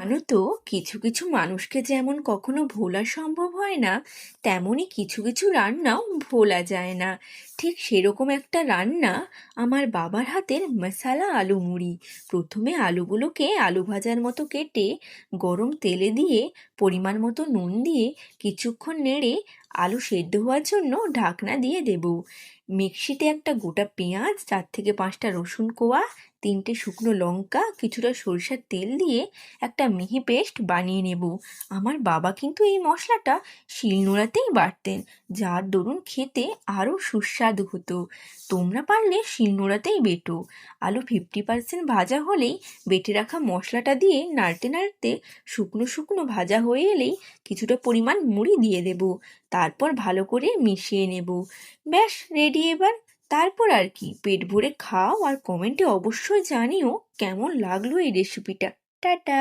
জানো তো, কিছু কিছু মানুষকে যেমন কখনো ভোলা সম্ভব হয় না, তেমনই কিছু কিছু রান্নাও ভোলা যায় না। ঠিক সেরকম একটা রান্না আমার বাবার হাতের মশালা আলু মুড়ি। প্রথমে আলুগুলোকে আলু ভাজার মতো কেটে গরম তেলে দিয়ে পরিমাণ মতো নুন দিয়ে কিছুক্ষণ নেড়ে আলু সেদ্ধ হওয়ার জন্য ঢাকনা দিয়ে দেব। মিক্সিতে একটা গোটা পেঁয়াজ, 4 থেকে 5টা রসুন কোয়া, 3টে শুকনো লঙ্কা, কিছুটা সরিষার তেল দিয়ে একটা মিহি পেস্ট বানিয়ে নেব। আমার বাবা কিন্তু এই মশলাটা শিলনোড়াতেই বাটতেন, যার দরুন খেতে আরও সুস্বাদু হতো। তোমরা পারলে শিলনোড়াতেই বেটো। আলু 50% ভাজা হলেই বেটে রাখা মশলাটা দিয়ে নাড়তে নাড়তে শুকনো শুকনো ভাজা হয়ে এলেই কিছুটা পরিমাণ মুড়ি দিয়ে দেব। তারপর ভালো করে মিশিয়ে নেব। ব্যাস রেডি এবার। তারপর আর কি, পেট ভরে খাও আর কমেন্টে অবশ্যই জানিও কেমন লাগলো এই রেসিপিটা। টাটা।